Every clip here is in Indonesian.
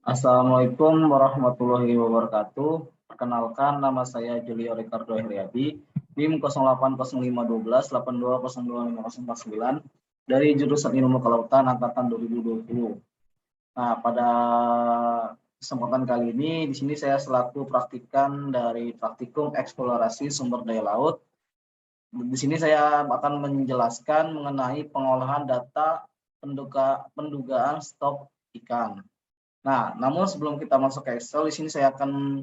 Assalamualaikum warahmatullahi wabarakatuh. Perkenalkan, nama saya Julio Ricardo Heriadi, NIM 08051282025049 dari jurusan Ilmu Kelautan angkatan 2020. Nah, pada kesempatan kali ini di sini saya selaku praktikan dari Praktikum Eksplorasi Sumber Daya Laut. Di sini saya akan menjelaskan mengenai pengolahan data pendugaan stok ikan. Nah, namun sebelum kita masuk ke Excel, di sini saya akan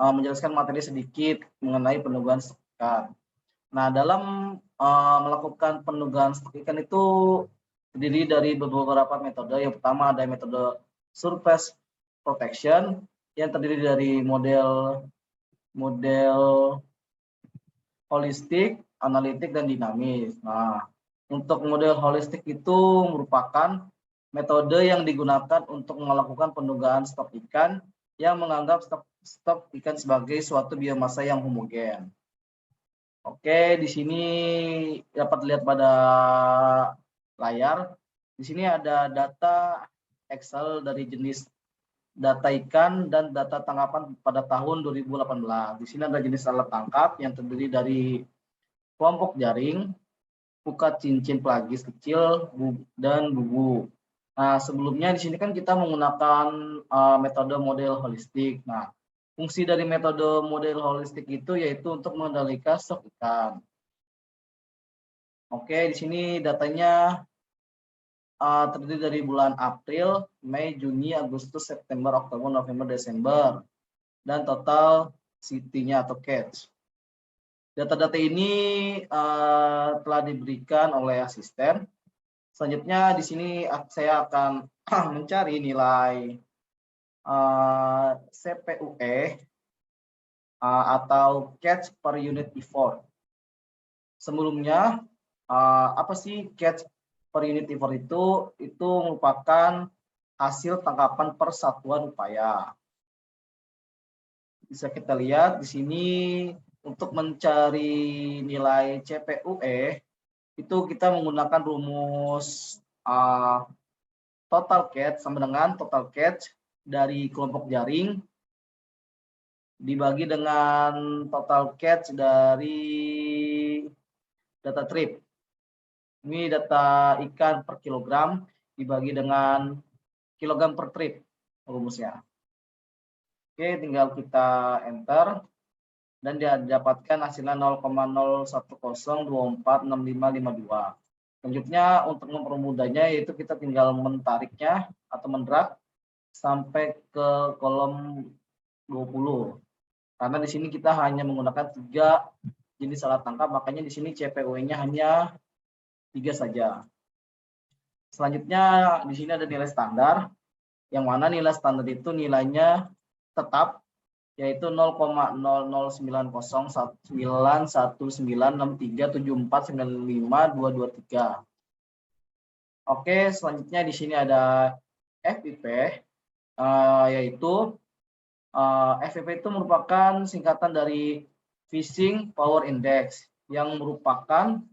menjelaskan materi sedikit mengenai pendugaan stok ikan. Nah, dalam melakukan pendugaan stok ikan itu terdiri dari beberapa metode. Yang pertama ada metode surface protection yang terdiri dari model holistik, analitik, dan dinamis. Nah, untuk model holistik itu merupakan metode yang digunakan untuk melakukan pendugaan stok ikan yang menganggap stok ikan sebagai suatu biomasa yang homogen. Oke, di sini dapat dilihat pada layar. Di sini ada data Excel dari jenis data ikan dan data tangkapan pada tahun 2018. Di sini ada jenis alat tangkap yang terdiri dari kelompok jaring, pukat cincin pelagis kecil, dan bubu. Nah, sebelumnya di sini kan kita menggunakan metode model holistik. Nah, fungsi dari metode model holistik itu yaitu untuk mengendalikan stok ikan. Oke, di sini datanya terdiri dari bulan April, Mei, Juni, Agustus, September, Oktober, November, Desember, dan total CT-nya atau catch. Data-data ini telah diberikan oleh asisten. Selanjutnya di sini saya akan mencari nilai CPUE atau catch per unit effort. Sebelumnya, apa sih catch per unit effort itu? Itu merupakan hasil tangkapan per satuan upaya. Bisa kita lihat di sini untuk mencari nilai CPUE itu kita menggunakan rumus total catch sama dengan total catch dari kelompok jaring dibagi dengan total catch dari data trip. Ini data ikan per kilogram dibagi dengan kilogram per trip rumusnya. Oke, tinggal kita enter dan dia dapatkan hasilnya 0,0102465552. Selanjutnya untuk mempermudahnya yaitu kita tinggal mentariknya atau mendrag sampai ke kolom 20. Karena di sini kita hanya menggunakan 3 jenis alat tangkap, makanya di sini CPUE-nya hanya 3 saja. Selanjutnya di sini ada nilai standar, yang mana nilai standar itu nilainya tetap yaitu 0,09091196374952223. Oke, selanjutnya di sini ada FIP, yaitu FIP itu merupakan singkatan dari Fishing Power Index yang merupakan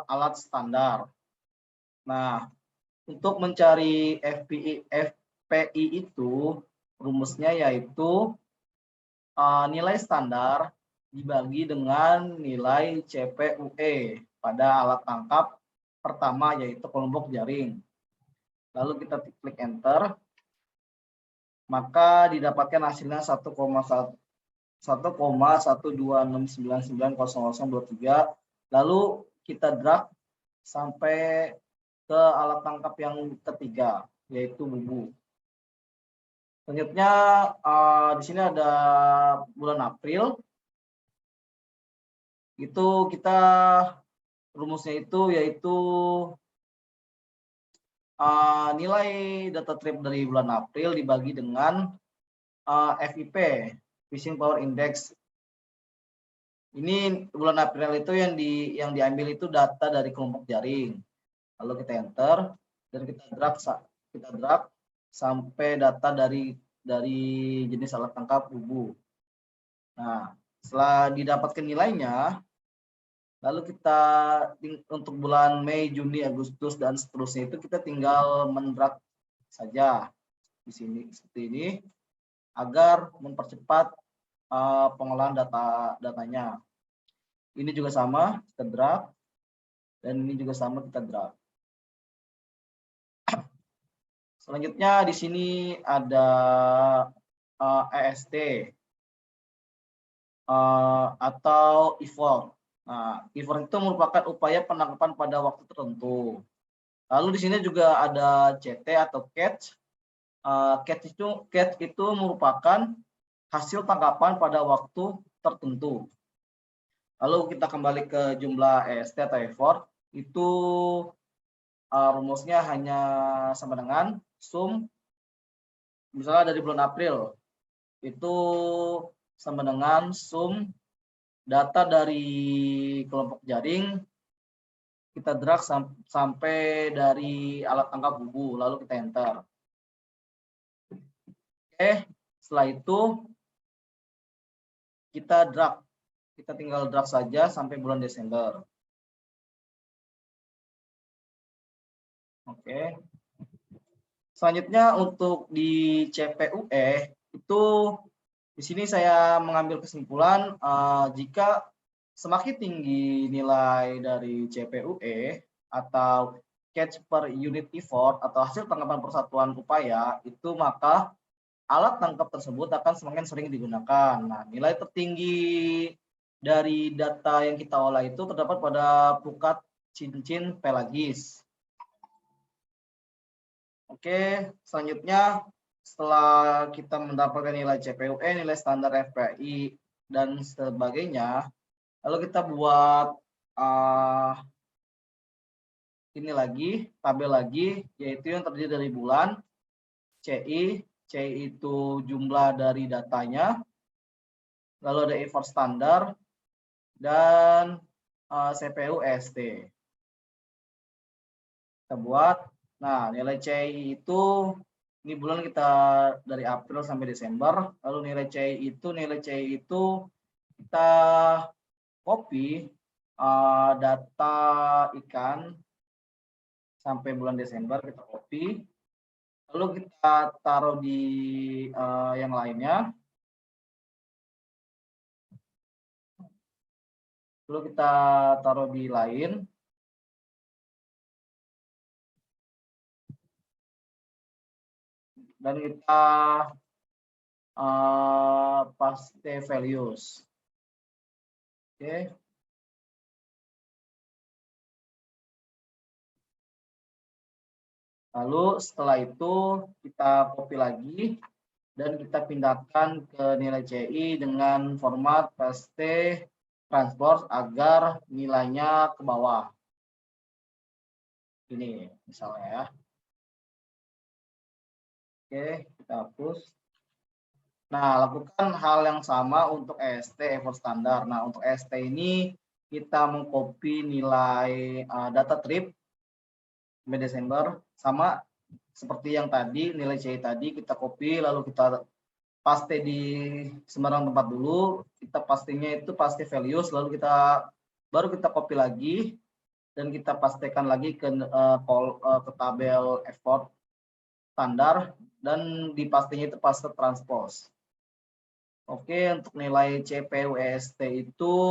alat standar. Nah, untuk mencari FPI itu rumusnya yaitu nilai standar dibagi dengan nilai CPUE pada alat tangkap pertama yaitu kelompok jaring. Lalu kita klik enter, maka didapatkan hasilnya 1,126990023. Lalu kita drag sampai ke alat tangkap yang ketiga yaitu bubu. Selanjutnya di sini ada bulan April. Itu kita rumusnya itu yaitu nilai data trip dari bulan April dibagi dengan FIP, Fishing Power Index. Ini bulan April itu yang diambil itu data dari kelompok jaring. Lalu kita enter dan kita drag sampai data dari jenis alat tangkap bubu. Nah, Setelah didapatkan nilainya, lalu kita untuk bulan Mei, Juni, Agustus, dan seterusnya itu kita tinggal mendrag saja di sini seperti ini agar mempercepat pengolahan datanya. Ini juga sama, kita drag, dan ini juga sama, kita drag. Selanjutnya di sini ada EST atau effort. Nah, effort itu merupakan upaya penangkapan pada waktu tertentu. Lalu di sini juga ada CT atau catch. Catch itu merupakan hasil tangkapan pada waktu tertentu. Lalu kita kembali ke jumlah EST atau effort, itu rumusnya hanya sama dengan sum, misalnya dari bulan April, itu sama dengan sum data dari kelompok jaring, kita drag sampai dari alat tangkap bubu, lalu kita enter. Oke, setelah itu kita drag. Kita tinggal drag saja sampai bulan Desember. Oke. Selanjutnya untuk di CPUE itu di sini saya mengambil kesimpulan jika semakin tinggi nilai dari CPUE atau catch per unit effort atau hasil tangkapan persatuan upaya itu, maka alat tangkap tersebut akan semakin sering digunakan. Nah, nilai tertinggi dari data yang kita olah itu terdapat pada pukat cincin pelagis. Oke, selanjutnya setelah kita mendapatkan nilai CPUE, nilai standar FPI, dan sebagainya, lalu kita buat ini lagi, tabel lagi, yaitu yang terdiri dari bulan, CI itu jumlah dari datanya, lalu ada effort standar, dan CPU ST. Kita buat, nah nilai CI itu, ini bulan kita dari April sampai Desember, lalu nilai CI itu kita copy data ikan sampai bulan Desember, kita copy, lalu kita taruh di yang lainnya, lalu kita taruh di lain, dan kita paste values. Oke. Lalu setelah itu kita copy lagi dan kita pindahkan ke nilai CI dengan format paste transport agar nilainya ke bawah. Ini misalnya ya. Oke, kita hapus. Nah, lakukan hal yang sama untuk EST, effort standar. Nah, untuk EST ini kita mengcopy nilai data trip sampai Desember, sama seperti yang tadi, nilai CI tadi kita copy, lalu kita paste di sembarang tempat dulu, kita pastenya itu paste values, lalu baru kita copy lagi, dan kita pastekan lagi ke tabel effort standar, dan di pastenya itu paste transpose. Oke, untuk nilai CPUEST itu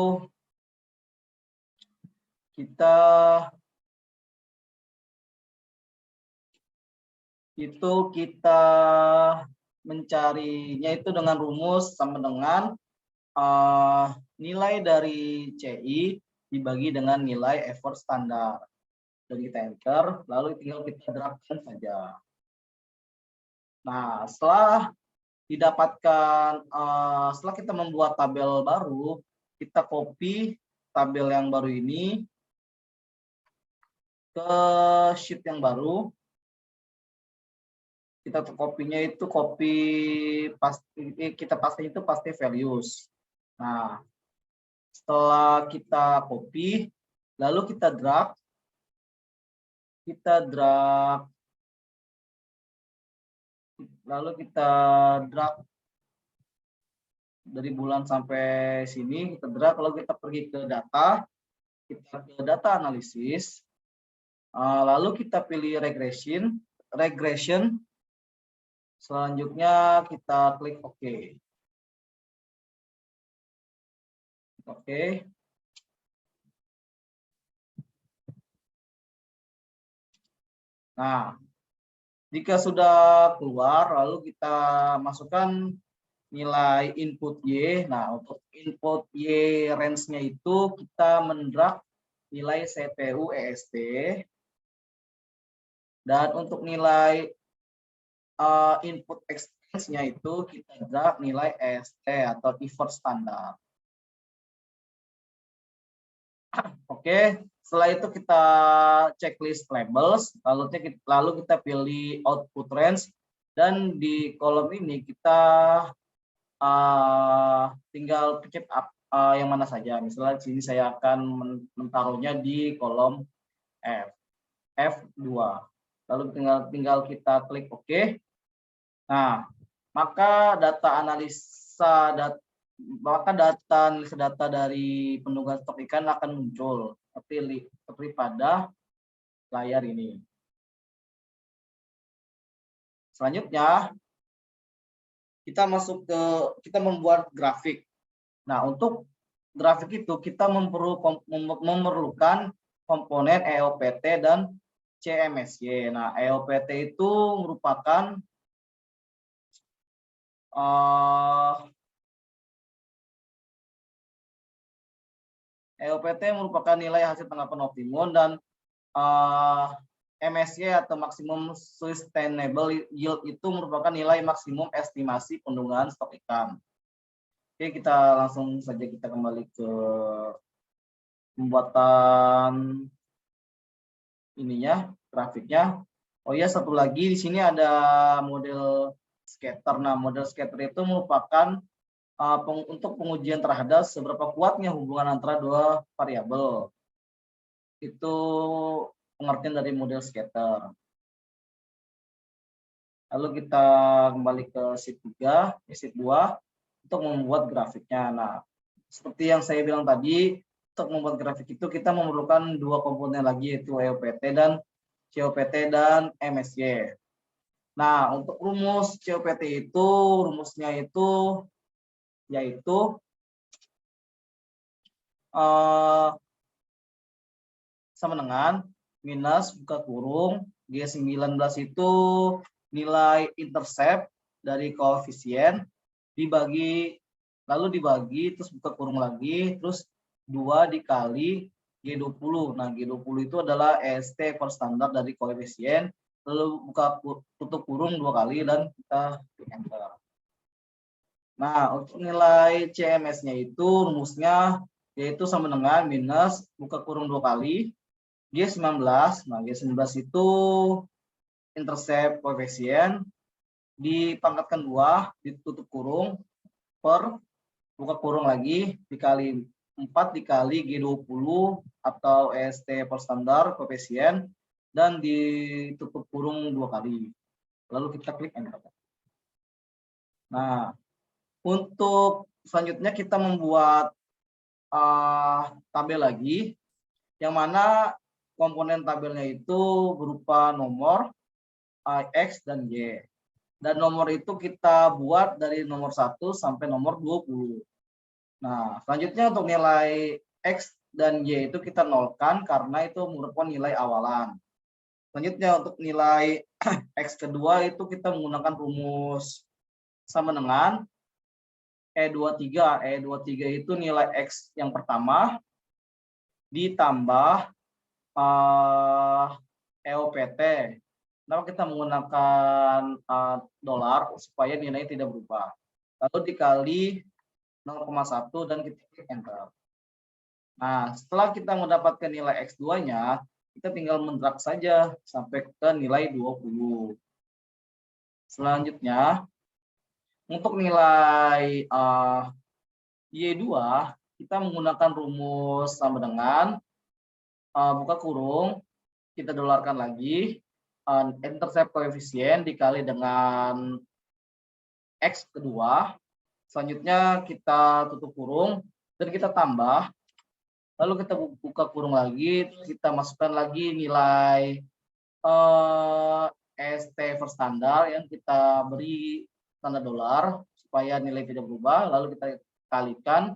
kita mencarinya itu dengan rumus sama dengan nilai dari CI dibagi dengan nilai effort standar. Dan kita enter, lalu tinggal kita dragkan saja. Nah, setelah didapatkan, setelah kita membuat tabel baru, kita copy tabel yang baru ini ke sheet yang baru. Kita kopinya itu kita paste itu paste values. Nah, setelah kita copy, lalu kita drag dari bulan sampai sini kita drag. Kalau kita pergi ke data, kita ke data analisis, lalu kita pilih regression. Selanjutnya kita klik OK. Oke. Nah, jika sudah keluar, lalu kita masukkan nilai input Y. Nah, untuk input Y range-nya itu kita mendrag nilai CPU EST. Dan untuk nilai input expense-nya itu kita drag nilai EST atau effort standar. Oke, setelah itu kita checklist labels, lalu kita pilih output range, dan di kolom ini kita tinggal keep up yang mana saja. Misalnya di sini saya akan menaruhnya di kolom F2. Lalu tinggal kita klik OK. Nah, maka data analisa data dari penunggaan stok ikan akan muncul seperti pada layar ini. Selanjutnya kita membuat grafik. Nah, untuk grafik itu kita memerlukan komponen EOPT dan CMSY. Nah, EOPT itu merupakan nilai hasil tangkapan optimum, dan MSY atau maksimum sustainable yield itu merupakan nilai maksimum estimasi penunggaan stok ikan. Oke, kita langsung saja kita kembali ke pembuatan ininya, grafiknya. Oh ya, satu lagi di sini ada model scatter. Nah, model scatter itu merupakan untuk pengujian terhadap seberapa kuatnya hubungan antara dua variabel. Itu pengertian dari model scatter. Lalu kita kembali ke sheet 3, sheet 2 untuk membuat grafiknya. Nah, seperti yang saya bilang tadi, untuk membuat grafik itu kita memerlukan dua komponen lagi, yaitu EOPT dan COPT dan MSY. Nah, untuk rumus COPT itu, rumusnya itu yaitu sama dengan minus buka kurung G19 itu nilai intercept dari koefisien lalu dibagi terus buka kurung lagi, terus 2 dikali G20. Nah, G20 itu adalah EST per standar dari koefisien, lalu tutup kurung 2 kali dan kita enter. Nah, untuk nilai CMS-nya itu rumusnya yaitu sama dengan minus buka kurung 2 kali G19. Nah, G19 itu intercept koefisien dipangkatkan 2 ditutup kurung per buka kurung lagi dikali 4 dikali G20 atau EST per standar koefisien dan ditutup kurung 2 kali. Lalu kita klik enter. Nah, untuk selanjutnya kita membuat tabel lagi, yang mana komponen tabelnya itu berupa nomor X dan Y. Dan nomor itu kita buat dari nomor 1 sampai nomor 20. Nah, selanjutnya untuk nilai X dan Y itu kita nolkan karena itu merupakan nilai awalan. Selanjutnya untuk nilai X kedua itu kita menggunakan rumus sama dengan E23. E23 itu nilai X yang pertama ditambah EOPT. Kenapa kita menggunakan dolar supaya nilainya tidak berubah. Lalu dikali 0,1 dan kita klik enter. Nah, setelah kita mendapatkan nilai X2-nya, kita tinggal mendrag saja sampai ke nilai 20. Selanjutnya, untuk nilai Y2, kita menggunakan rumus sama dengan buka kurung, kita dolarkan lagi, intercept koefisien dikali dengan X kedua, Selanjutnya kita tutup kurung dan kita tambah. Lalu kita buka kurung lagi, kita masukkan lagi nilai ST first standar yang kita beri tanda dolar supaya nilai tidak berubah. Lalu kita kalikan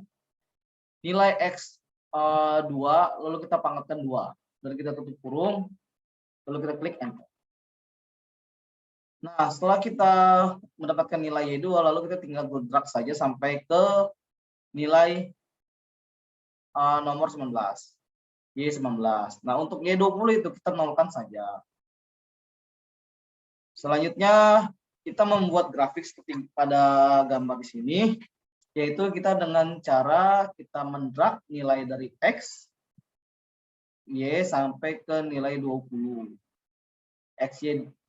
nilai X 2, lalu kita pangkatkan 2. Dan kita tutup kurung, lalu kita klik enter. Nah, setelah kita mendapatkan nilai Y2, lalu kita tinggal drag saja sampai ke nilai nomor 19. Y19. Nah, untuk Y20 itu kita nolkan saja. Selanjutnya, kita membuat grafik seperti pada gambar di sini, yaitu kita dengan cara kita mendrag nilai dari X, Y sampai ke nilai 20.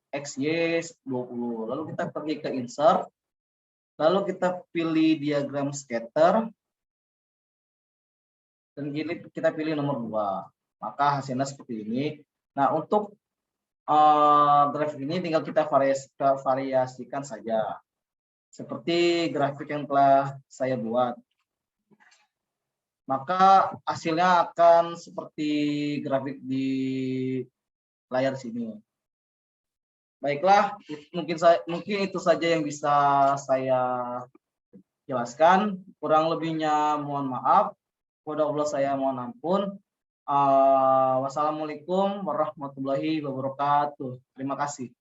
XY 20. Lalu kita pergi ke insert. Lalu kita pilih diagram scatter. Dan kita pilih nomor 2. Maka hasilnya seperti ini. Nah, untuk grafik ini tinggal kita variasikan saja. Seperti grafik yang telah saya buat. Maka hasilnya akan seperti grafik di layar sini. Baiklah, mungkin itu saja yang bisa saya jelaskan. Kurang lebihnya mohon maaf. Kepada Allah saya mohon ampun. Wassalamualaikum warahmatullahi wabarakatuh. Terima kasih.